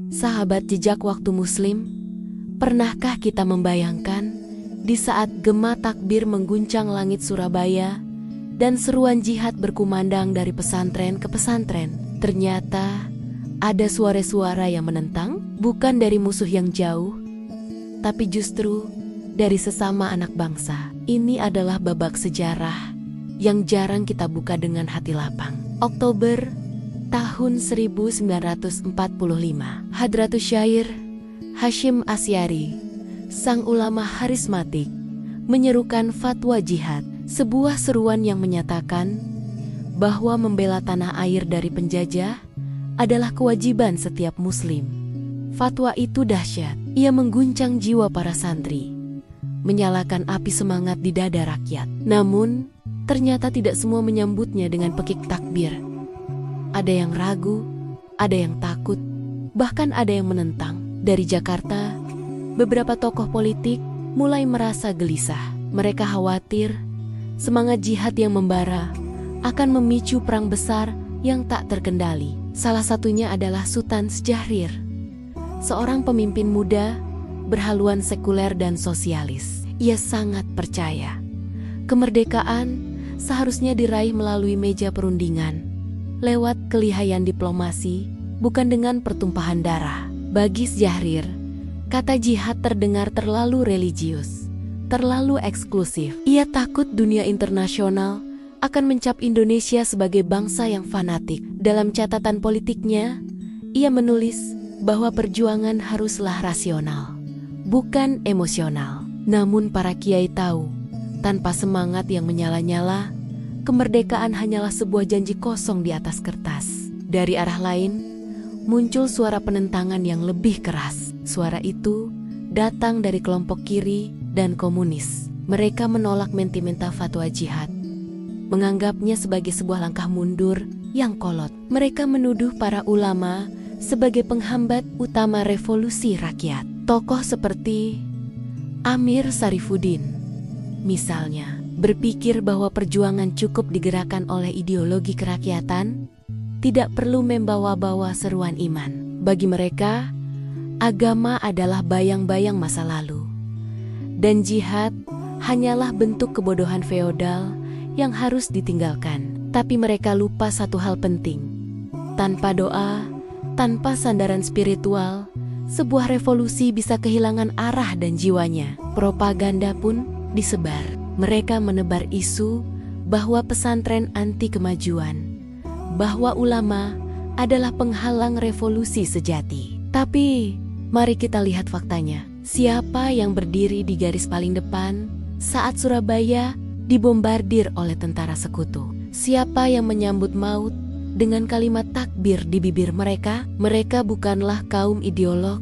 Sahabat jejak waktu Muslim, pernahkah kita membayangkan di saat gema takbir mengguncang langit Surabaya dan seruan jihad berkumandang dari pesantren ke pesantren, ternyata ada suara-suara yang menentang, bukan dari musuh yang jauh, tapi justru dari sesama anak bangsa. Ini adalah babak sejarah yang jarang kita buka dengan hati lapang. Oktober tahun 1945, Hadratus Syair Hasyim Asy'ari, sang ulama harismatik, menyerukan fatwa jihad, sebuah seruan yang menyatakan bahwa membela tanah air dari penjajah adalah kewajiban setiap muslim. Fatwa itu dahsyat, ia mengguncang jiwa para santri, menyalakan api semangat di dada rakyat. Namun, ternyata tidak semua menyambutnya dengan pekik takbir. Ada yang ragu, ada yang takut, bahkan ada yang menentang. Dari Jakarta, beberapa tokoh politik mulai merasa gelisah. Mereka khawatir semangat jihad yang membara akan memicu perang besar yang tak terkendali. Salah satunya adalah Sultan Syahrir, seorang pemimpin muda berhaluan sekuler dan sosialis. Ia sangat percaya kemerdekaan seharusnya diraih melalui meja perundingan, lewat kelihayan diplomasi, bukan dengan pertumpahan darah. Bagi Syahrir, kata jihad terdengar terlalu religius, terlalu eksklusif. Ia takut dunia internasional akan mencap Indonesia sebagai bangsa yang fanatik. Dalam catatan politiknya, ia menulis bahwa perjuangan haruslah rasional, bukan emosional. Namun para kiai tahu, tanpa semangat yang menyala-nyala, kemerdekaan hanyalah sebuah janji kosong di atas kertas. Dari arah lain, muncul suara penentangan yang lebih keras. Suara itu datang dari kelompok kiri dan komunis. Mereka menolak mentimental fatwa jihad, menganggapnya sebagai sebuah langkah mundur yang kolot. Mereka menuduh para ulama sebagai penghambat utama revolusi rakyat. Tokoh seperti Amir Syarifuddin, misalnya, berpikir bahwa perjuangan cukup digerakkan oleh ideologi kerakyatan, tidak perlu membawa-bawa seruan iman. Bagi mereka, agama adalah bayang-bayang masa lalu, dan jihad hanyalah bentuk kebodohan feodal yang harus ditinggalkan. Tapi mereka lupa satu hal penting. Tanpa doa, tanpa sandaran spiritual, sebuah revolusi bisa kehilangan arah dan jiwanya. Propaganda pun disebar. Mereka menebar isu bahwa pesantren anti kemajuan, bahwa ulama adalah penghalang revolusi sejati. Tapi, mari kita lihat faktanya. Siapa yang berdiri di garis paling depan saat Surabaya dibombardir oleh tentara sekutu? Siapa yang menyambut maut dengan kalimat takbir di bibir mereka? Mereka bukanlah kaum ideolog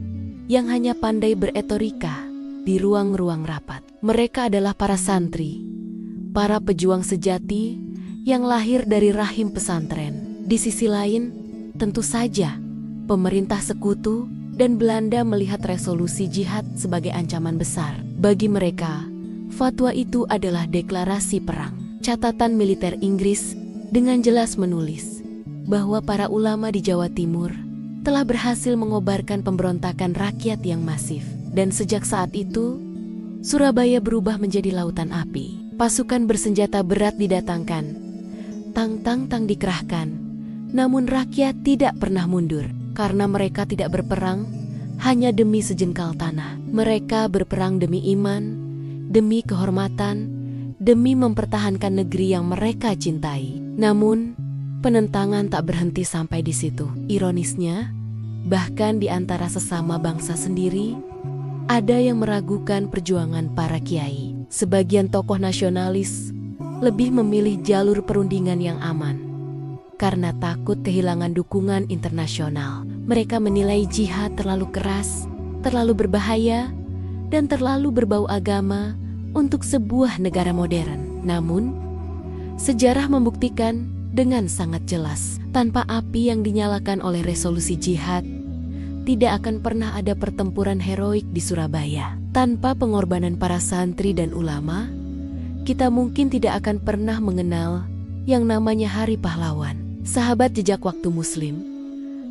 yang hanya pandai beretorika di ruang-ruang rapat. Mereka adalah para santri, para pejuang sejati yang lahir dari rahim pesantren. Di sisi lain, tentu saja, pemerintah sekutu dan Belanda melihat resolusi jihad sebagai ancaman besar. Bagi mereka, fatwa itu adalah deklarasi perang. Catatan militer Inggris dengan jelas menulis bahwa para ulama di Jawa Timur telah berhasil mengobarkan pemberontakan rakyat yang masif. Dan sejak saat itu, Surabaya berubah menjadi lautan api. Pasukan bersenjata berat didatangkan, tang-tang-tang dikerahkan, namun rakyat tidak pernah mundur. Karena mereka tidak berperang hanya demi sejengkal tanah. Mereka berperang demi iman, demi kehormatan, demi mempertahankan negeri yang mereka cintai. Namun, penentangan tak berhenti sampai di situ. Ironisnya, bahkan di antara sesama bangsa sendiri, ada yang meragukan perjuangan para kiai. Sebagian tokoh nasionalis lebih memilih jalur perundingan yang aman karena takut kehilangan dukungan internasional. Mereka menilai jihad terlalu keras, terlalu berbahaya, dan terlalu berbau agama untuk sebuah negara modern. Namun, sejarah membuktikan dengan sangat jelas, tanpa api yang dinyalakan oleh resolusi jihad, tidak akan pernah ada pertempuran heroik di Surabaya. Tanpa pengorbanan para santri dan ulama, kita mungkin tidak akan pernah mengenal yang namanya Hari Pahlawan. Sahabat jejak waktu Muslim,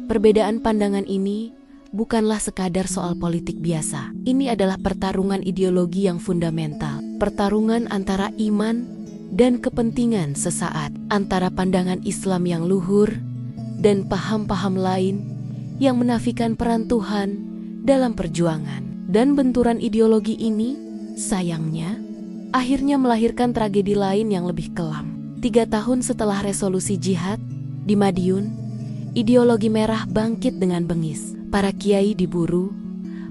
perbedaan pandangan ini bukanlah sekadar soal politik biasa. Ini adalah pertarungan ideologi yang fundamental. Pertarungan antara iman dan kepentingan sesaat. Antara pandangan Islam yang luhur dan paham-paham lain yang menafikan peran Tuhan dalam perjuangan. Dan benturan ideologi ini, sayangnya, akhirnya melahirkan tragedi lain yang lebih kelam. 3 tahun setelah resolusi jihad di Madiun, ideologi merah bangkit dengan bengis. Para kiai diburu,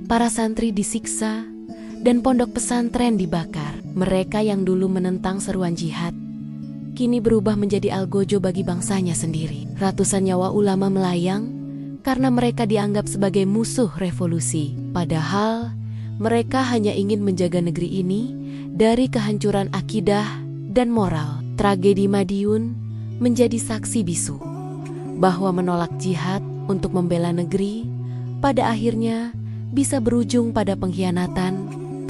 para santri disiksa, dan pondok pesantren dibakar. Mereka yang dulu menentang seruan jihad, kini berubah menjadi algojo bagi bangsanya sendiri. Ratusan nyawa ulama melayang karena mereka dianggap sebagai musuh revolusi. Padahal, mereka hanya ingin menjaga negeri ini dari kehancuran akidah dan moral. Tragedi Madiun menjadi saksi bisu bahwa menolak jihad untuk membela negeri pada akhirnya bisa berujung pada pengkhianatan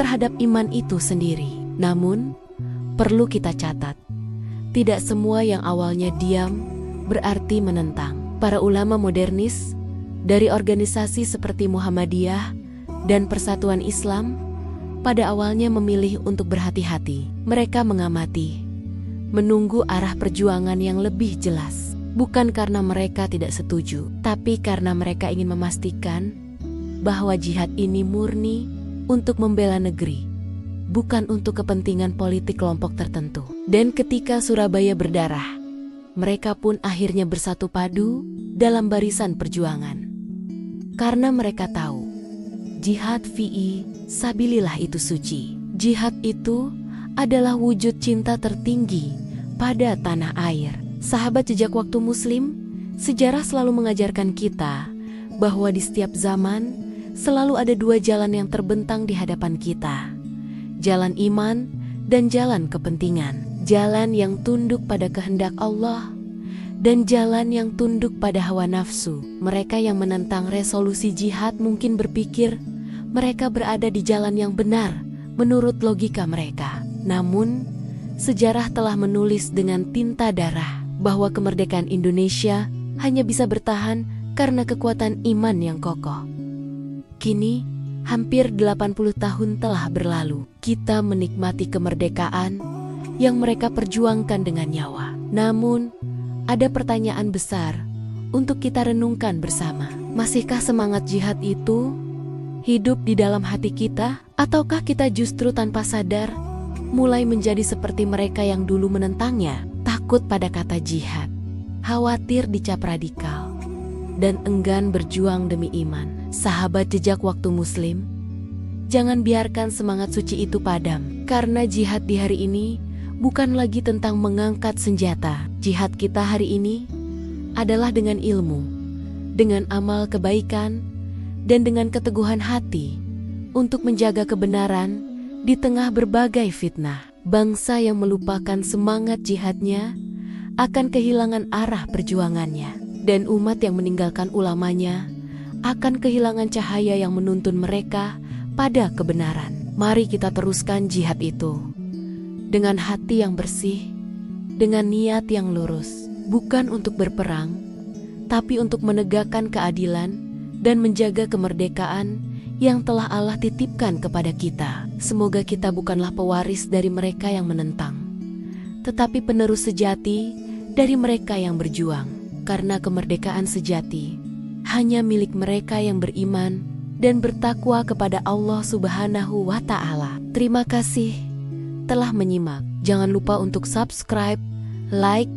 terhadap iman itu sendiri. Namun, perlu kita catat, tidak semua yang awalnya diam berarti menentang. Para ulama modernis dari organisasi seperti Muhammadiyah dan Persatuan Islam pada awalnya memilih untuk berhati-hati. Mereka mengamati, menunggu arah perjuangan yang lebih jelas. Bukan karena mereka tidak setuju, tapi karena mereka ingin memastikan bahwa jihad ini murni untuk membela negeri, bukan untuk kepentingan politik kelompok tertentu. Dan ketika Surabaya berdarah, mereka pun akhirnya bersatu padu dalam barisan perjuangan. Karena mereka tahu, jihad fi sabilillah itu suci. Jihad itu adalah wujud cinta tertinggi pada tanah air. Sahabat jejak waktu Muslim, sejarah selalu mengajarkan kita bahwa di setiap zaman selalu ada 2 jalan yang terbentang di hadapan kita. Jalan iman dan jalan kepentingan. Jalan yang tunduk pada kehendak Allah dan jalan yang tunduk pada hawa nafsu. Mereka yang menentang resolusi jihad mungkin berpikir mereka berada di jalan yang benar menurut logika mereka. Namun, sejarah telah menulis dengan tinta darah bahwa kemerdekaan Indonesia hanya bisa bertahan karena kekuatan iman yang kokoh. Kini, hampir 80 tahun telah berlalu. Kita menikmati kemerdekaan yang mereka perjuangkan dengan nyawa. Namun, ada pertanyaan besar untuk kita renungkan bersama. Masihkah semangat jihad itu hidup di dalam hati kita? Ataukah kita justru tanpa sadar mulai menjadi seperti mereka yang dulu menentangnya? Takut pada kata jihad, khawatir dicap radikal, dan enggan berjuang demi iman. Sahabat jejak waktu Muslim, jangan biarkan semangat suci itu padam. Karena jihad di hari ini bukan lagi tentang mengangkat senjata. Jihad kita hari ini adalah dengan ilmu, dengan amal kebaikan, dan dengan keteguhan hati untuk menjaga kebenaran di tengah berbagai fitnah. Bangsa yang melupakan semangat jihadnya akan kehilangan arah perjuangannya. Dan umat yang meninggalkan ulamanya akan kehilangan cahaya yang menuntun mereka pada kebenaran. Mari kita teruskan jihad itu dengan hati yang bersih, dengan niat yang lurus. Bukan untuk berperang, tapi untuk menegakkan keadilan dan menjaga kemerdekaan yang telah Allah titipkan kepada kita. Semoga kita bukanlah pewaris dari mereka yang menentang, tetapi penerus sejati dari mereka yang berjuang. Karena kemerdekaan sejati hanya milik mereka yang beriman dan bertakwa kepada Allah Subhanahu wa Ta'ala. Terima kasih telah menyimak. Jangan lupa untuk subscribe, like,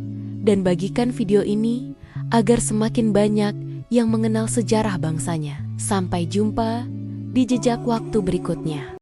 dan bagikan video ini agar semakin banyak yang mengenal sejarah bangsanya. Sampai jumpa di jejak waktu berikutnya.